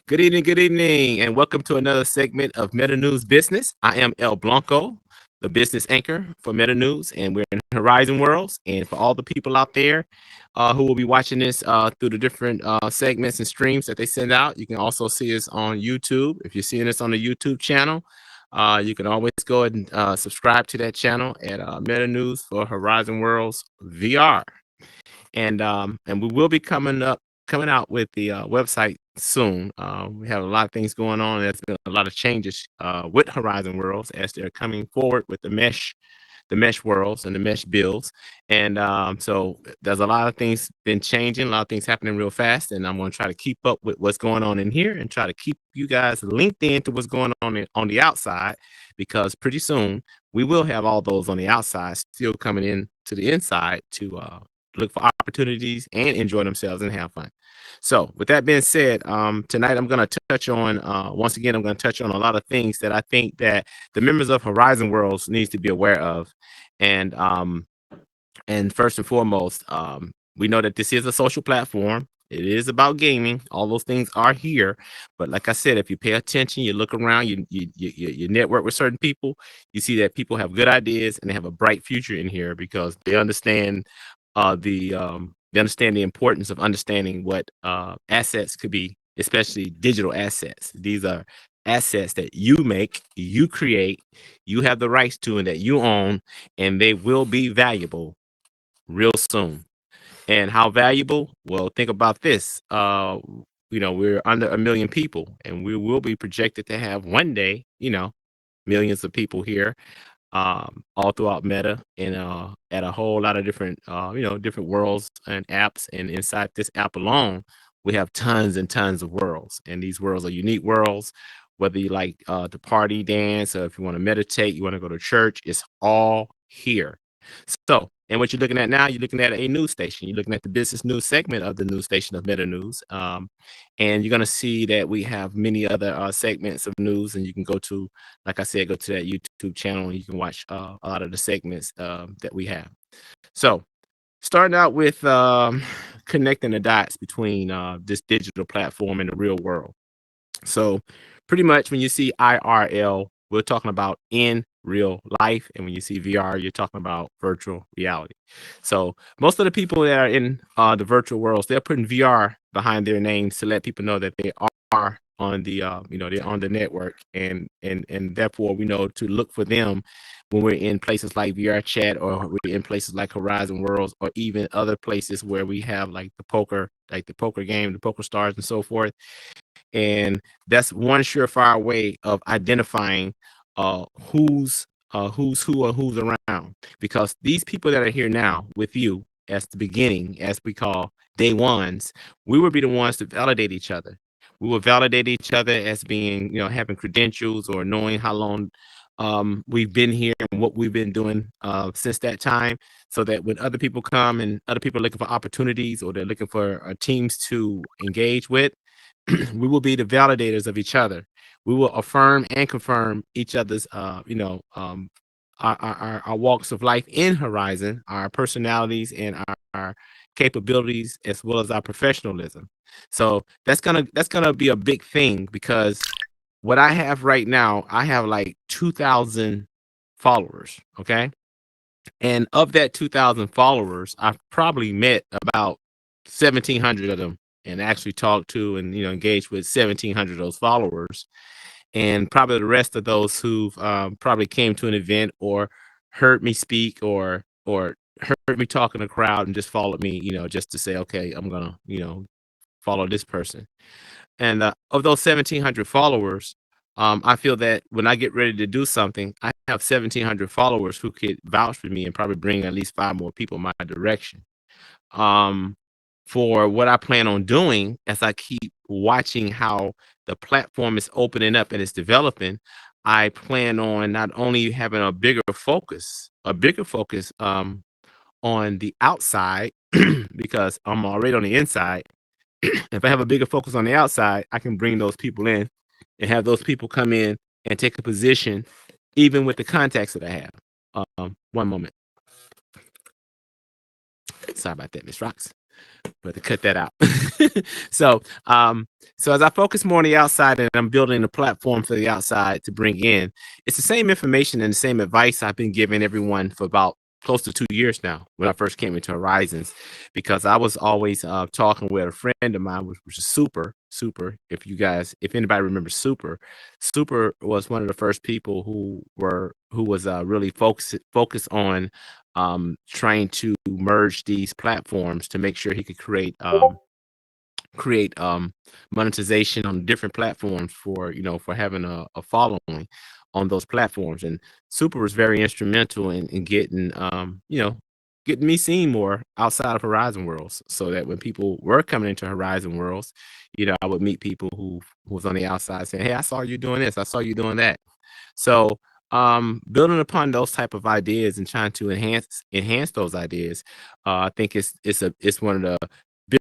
Good evening, and welcome to another segment of Meta News Business. I am El Blanco, the business anchor for Meta News, and we're in Horizon Worlds. And for all the people out there who will be watching this through the different segments and streams that they send out, you can also see us on YouTube. If you're seeing us on the YouTube channel, you can always go ahead and subscribe to that channel at Meta News for Horizon Worlds VR. And we will be coming out with the website soon. We have a lot of things going on. There's been a lot of changes with Horizon Worlds as they're coming forward with the mesh worlds and the mesh builds. And so there's a lot of things been changing, a lot of things happening real fast. And I'm going to try to keep up with what's going on in here and try to keep you guys linked into what's going on the outside, because pretty soon we will have all those on the outside still coming in to the inside to look for opportunities and enjoy themselves and have fun. So with that being said, tonight I'm going to touch on, once again, I'm going to touch on a lot of things that I think that the members of Horizon Worlds needs to be aware of. And first and foremost, we know that this is a social platform. It is about gaming. All those things are here. But like I said, if you pay attention, you look around, you network with certain people, you see that people have good ideas and they have a bright future in here because they understand they understand the importance of understanding what assets could be, especially digital assets. These are assets that you make, you create, you have the rights to, and that you own, and they will be valuable real soon. And how valuable? Well, think about this. We're under 1 million people, and we will be projected to have one day, millions of people here, all throughout Meta, and at a whole lot of different, different worlds and apps. And inside this app alone, we have tons and tons of worlds, and these worlds are unique worlds. Whether you like to party, dance, or if you want to meditate, you want to go to church, it's all here. So, and what you're looking at now, you're looking at a news station. You're looking at the business news segment of the news station of Meta News. And you're going to see that we have many other segments of news. And you can go to, like I said, go to that YouTube channel and you can watch a lot of the segments that we have. So, starting out with connecting the dots between this digital platform and the real world. So, pretty much when you see IRL, we're talking about in real life. And when you see VR, you're talking about virtual reality. So most of the people that are in the virtual worlds, they're putting VR behind their names to let people know that they are on the they're on the network, and therefore we know to look for them when we're in places like VR chat, or we're in places like Horizon Worlds, or even other places where we have like the poker game, the poker stars and so forth. And that's one surefire way of identifying who's who or who's around, because these people that are here now with you as the beginning, as we call day ones, we will be the ones to validate each other. We will validate each other as being, having credentials or knowing how long we've been here and what we've been doing since that time, so that when other people come and other people are looking for opportunities, or they're looking for teams to engage with, we will be the validators of each other. We will affirm and confirm each other's, our walks of life in Horizon, our personalities, and our capabilities, as well as our professionalism. So that's gonna be a big thing, because what I have right now, I have like 2,000 followers. Okay, and of that 2,000 followers, I've probably met about 1,700 of them, and actually talked to and engaged with 1,700 of those followers, and probably the rest of those who've probably came to an event, or heard me speak, or heard me talk in a crowd and just followed me, just to say, okay, I'm gonna follow this person. And of those 1,700 followers, I feel that when I get ready to do something, I have 1,700 followers who could vouch for me and probably bring at least 5 more people my direction. Um, for what I plan on doing, as I keep watching how the platform is opening up and it's developing, I plan on not only having a bigger focus on the outside, because I'm already on the inside. If I have a bigger focus on the outside, I can bring those people in and have those people come in and take a position, even with the contacts that I have. One moment. Sorry about that, Miss Rocks. but to cut that out. so, so as I focus more on the outside and I'm building a platform for the outside to bring in, it's the same information and the same advice I've been giving everyone for about close to 2 years now when I first came into Horizons, because I was always talking with a friend of mine, which is Super. If anybody remembers Super was one of the first people who was really focused on trying to merge these platforms to make sure he could create monetization on different platforms for for having a following on those platforms. And Super was very instrumental in getting getting me seen more outside of Horizon Worlds, so that when people were coming into Horizon Worlds, I would meet people who was on the outside saying, hey, I saw you doing this, I saw you doing that. So building upon those type of ideas and trying to enhance those ideas, I think it's one of the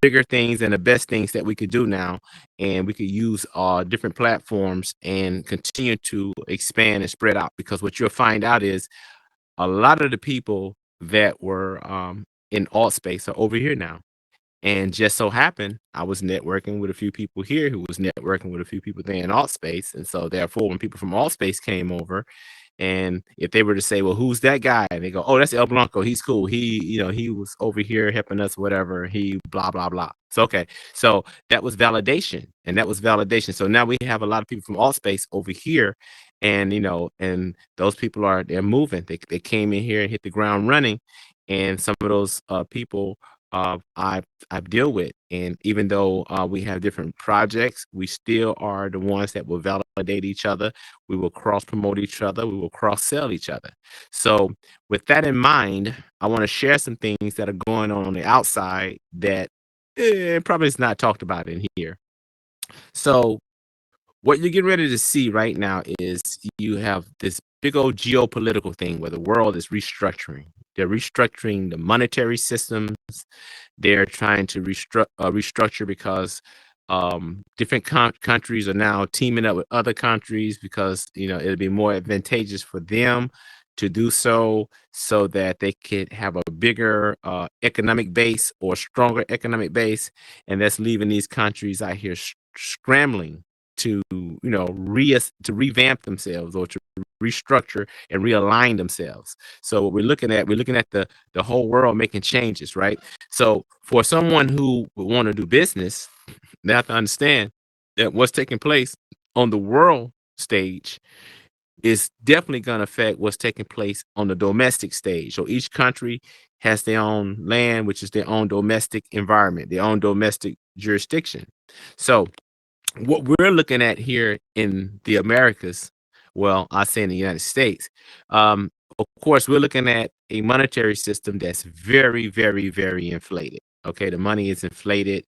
bigger things and the best things that we could do now. And we could use different platforms and continue to expand and spread out, because what you'll find out is a lot of the people that were in alt space are over here now. And just so happened, I was networking with a few people here who was networking with a few people there in alt space. And so therefore, when people from alt space came over, and if they were to say, well, who's that guy? And they go, oh, that's El Blanco. He's cool. He was over here helping us, whatever. He blah, blah, blah. So, okay. So that was validation. And that was validation. So now we have a lot of people from alt space over here. And, and those people they're moving. They came in here and hit the ground running. And some of those people I've deal with. And even though we have different projects, we still are the ones that will validate each other. We will cross promote each other. We will cross sell each other. So with that in mind, I want to share some things that are going on the outside that probably is not talked about in here. So what you're getting ready to see right now is you have this big old geopolitical thing where the world is restructuring. They're restructuring the monetary systems. They're trying to restructure because different countries are now teaming up with other countries, because it'll be more advantageous for them to do so that they could have a bigger economic base or stronger economic base. And that's leaving these countries out here scrambling to to revamp themselves or to restructure and realign themselves. So what we're looking at the whole world making changes, right? So for someone who would want to do business, they have to understand that what's taking place on the world stage is definitely going to affect what's taking place on the domestic stage. So each country has their own land, which is their own domestic environment, their own domestic jurisdiction. So what we're looking at here in the Americas, well, I say in the United States, of course, we're looking at a monetary system that's very, very, very inflated. Okay, the money is inflated.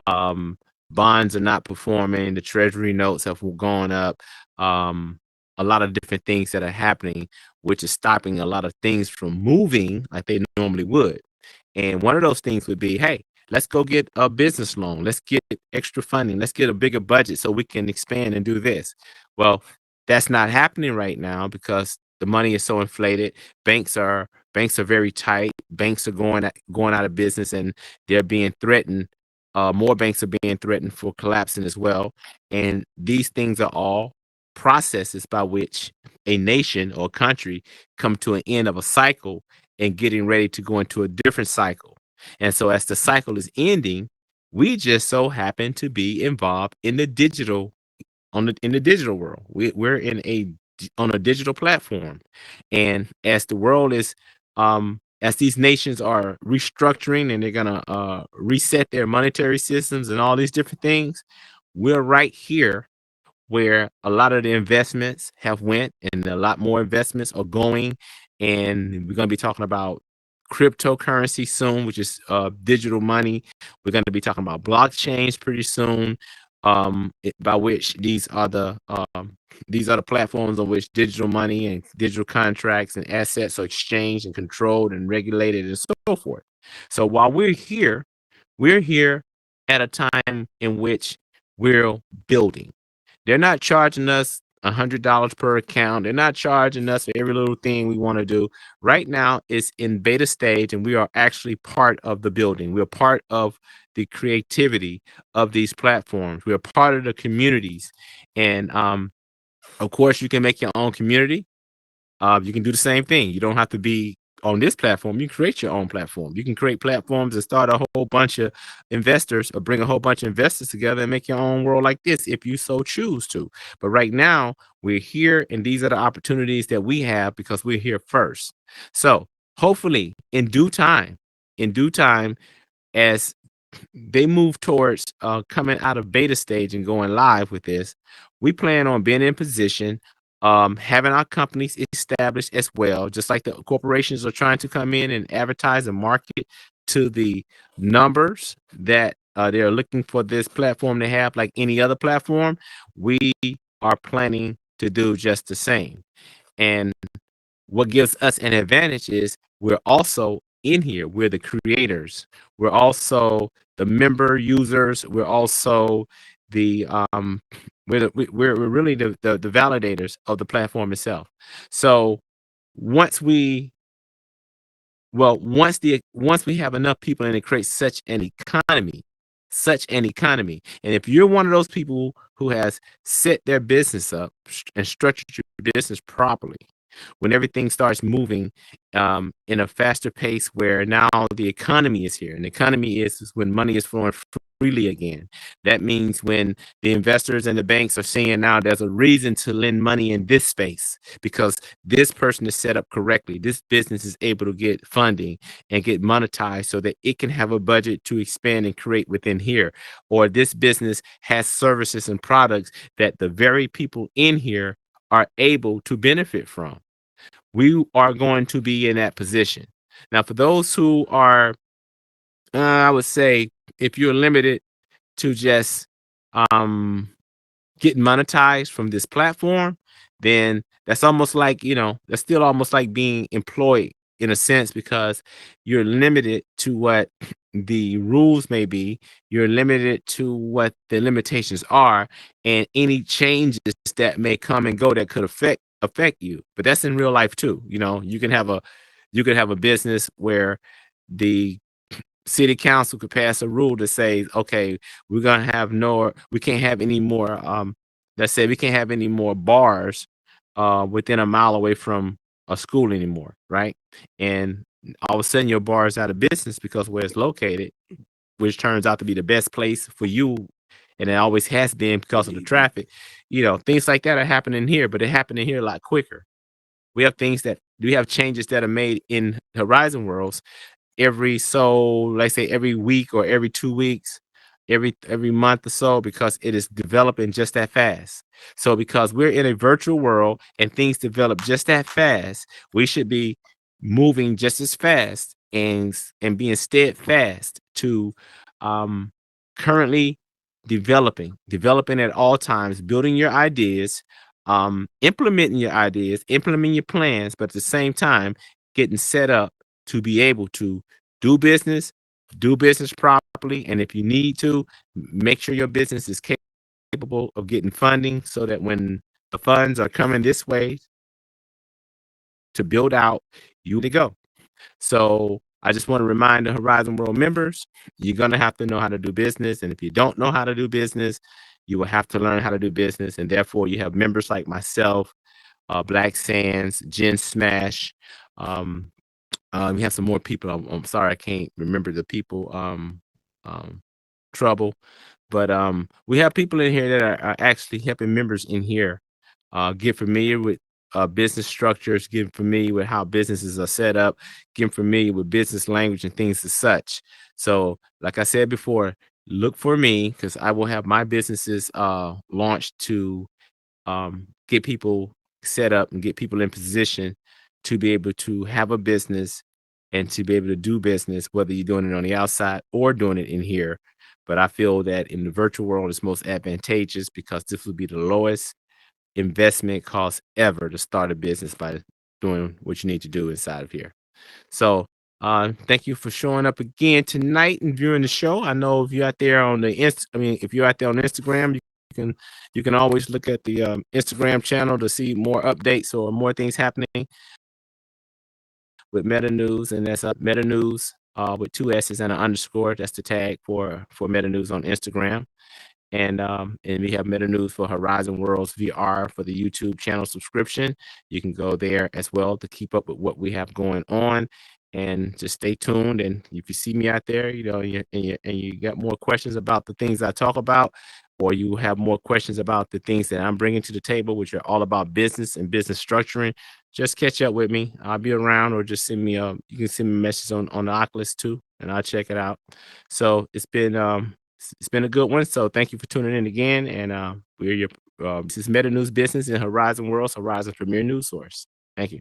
Um, Bonds are not performing. The treasury notes have gone up. A lot of different things that are happening, which is stopping a lot of things from moving like they normally would. And one of those things would be, hey, let's go get a business loan. Let's get extra funding. Let's get a bigger budget so we can expand and do this. Well, that's not happening right now because the money is so inflated. Banks are very tight. Banks are going out of business, and they're being threatened. More banks are being threatened for collapsing as well. And these things are all processes by which a nation or country come to an end of a cycle and getting ready to go into a different cycle. And so as the cycle is ending, we just so happen to be involved in the digital in the digital world. We're on a digital platform. And as the world is as these nations are restructuring and they're gonna reset their monetary systems and all these different things, we're right here where a lot of the investments have went and a lot more investments are going. And we're going to be talking about cryptocurrency soon, which is digital money. We're going to be talking about blockchains pretty soon, by which these are the platforms on which digital money and digital contracts and assets are exchanged and controlled and regulated and so forth. So while we're here at a time in which we're building. They're not charging us $100 per account. They're not charging us for every little thing we want to do. Right now, it's in beta stage, and we are actually part of the building. We're part of the creativity of these platforms. We're part of the communities. And of course, you can make your own community. You can do the same thing. You don't have to be on this platform. You can create your own platform. You can create platforms and start a whole bunch of investors, or bring a whole bunch of investors together and make your own world like this if you so choose to. But right now, we're here, and these are the opportunities that we have because we're here first. So hopefully, in due time, as they move towards coming out of beta stage and going live with this, we plan on being in position, having our companies established as well, just like the corporations are trying to come in and advertise and market to the numbers that they're looking for this platform to have, like any other platform. We are planning to do just the same. And what gives us an advantage is we're also in here. We're the creators. We're also the member users. We're also the we're really the validators of the platform itself. So once we once we have enough people, and it creates such an economy. And if you're one of those people who has set their business up and structured your business properly, when everything starts moving in a faster pace, where now the economy is here, and the economy is when money is flowing freely again. That means when the investors and the banks are saying now there's a reason to lend money in this space because this person is set up correctly. This business is able to get funding and get monetized so that it can have a budget to expand and create within here. Or this business has services and products that the very people in here are able to benefit from. We are going to be in that position. Now, for those who are, I would say, if you're limited to just um, getting monetized from this platform, then that's almost like, that's still almost like being employed in a sense, because you're limited to what the rules may be. You're limited to what the limitations are, and any changes that may come and go that could affect you. But that's in real life too. You can have a business where the city council could pass a rule to say, okay, we can't have any more let's say we can't have any more bars within a mile away from a school anymore, right? And all of a sudden your bar is out of business because where it's located, which turns out to be the best place for you, and it always has been because of the traffic. Things like that are happening here, but they're happening here a lot quicker. We have changes that are made in Horizon Worlds let's say every week or every 2 weeks, every month or so, because it is developing just that fast. So because we're in a virtual world and things develop just that fast, we should be moving just as fast and being steadfast to um currently developing at all times, building your ideas, implementing your plans, but at the same time getting set up to be able to do business, do business properly, and if you need to, make sure your business is capable of getting funding so that when the funds are coming this way to build out, you to go. So I just want to remind the Horizon World members, you're going to have to know how to do business. And if you don't know how to do business, you will have to learn how to do business. And therefore, you have members like myself, Black Sands, Jen Smash. We have some more people. I'm sorry, I can't remember the people. Trouble, but we have people in here that are actually helping members in here get familiar with business structures, get familiar with how businesses are set up, get familiar with business language and things as such. So, like I said before, look for me because I will have my businesses launched to get people set up and get people in position to be able to have a business and to be able to do business, whether you're doing it on the outside or doing it in here. But I feel that in the virtual world, it's most advantageous because this would be the lowest investment cost ever to start a business by doing what you need to do inside of here. So thank you for showing up again tonight and viewing the show. I know if you're out there on if you're out there on Instagram, you can you can always look at the Instagram channel to see more updates or more things happening with Meta News, and that's Meta News with two S's and an underscore. That's the tag for Meta News on Instagram. And we have Meta News for Horizon Worlds VR for the YouTube channel subscription. You can go there as well to keep up with what we have going on, and just stay tuned. And if you see me out there, and you got more questions about the things I talk about, or you have more questions about the things that I'm bringing to the table, which are all about business and business structuring, just catch up with me. I'll be around, or just send me you can send me a message on the Oculus too, and I'll check it out. So it's been a good one. So thank you for tuning in again. And we're your this is Meta News Business in Horizon Worlds, Horizon's premier news source. Thank you.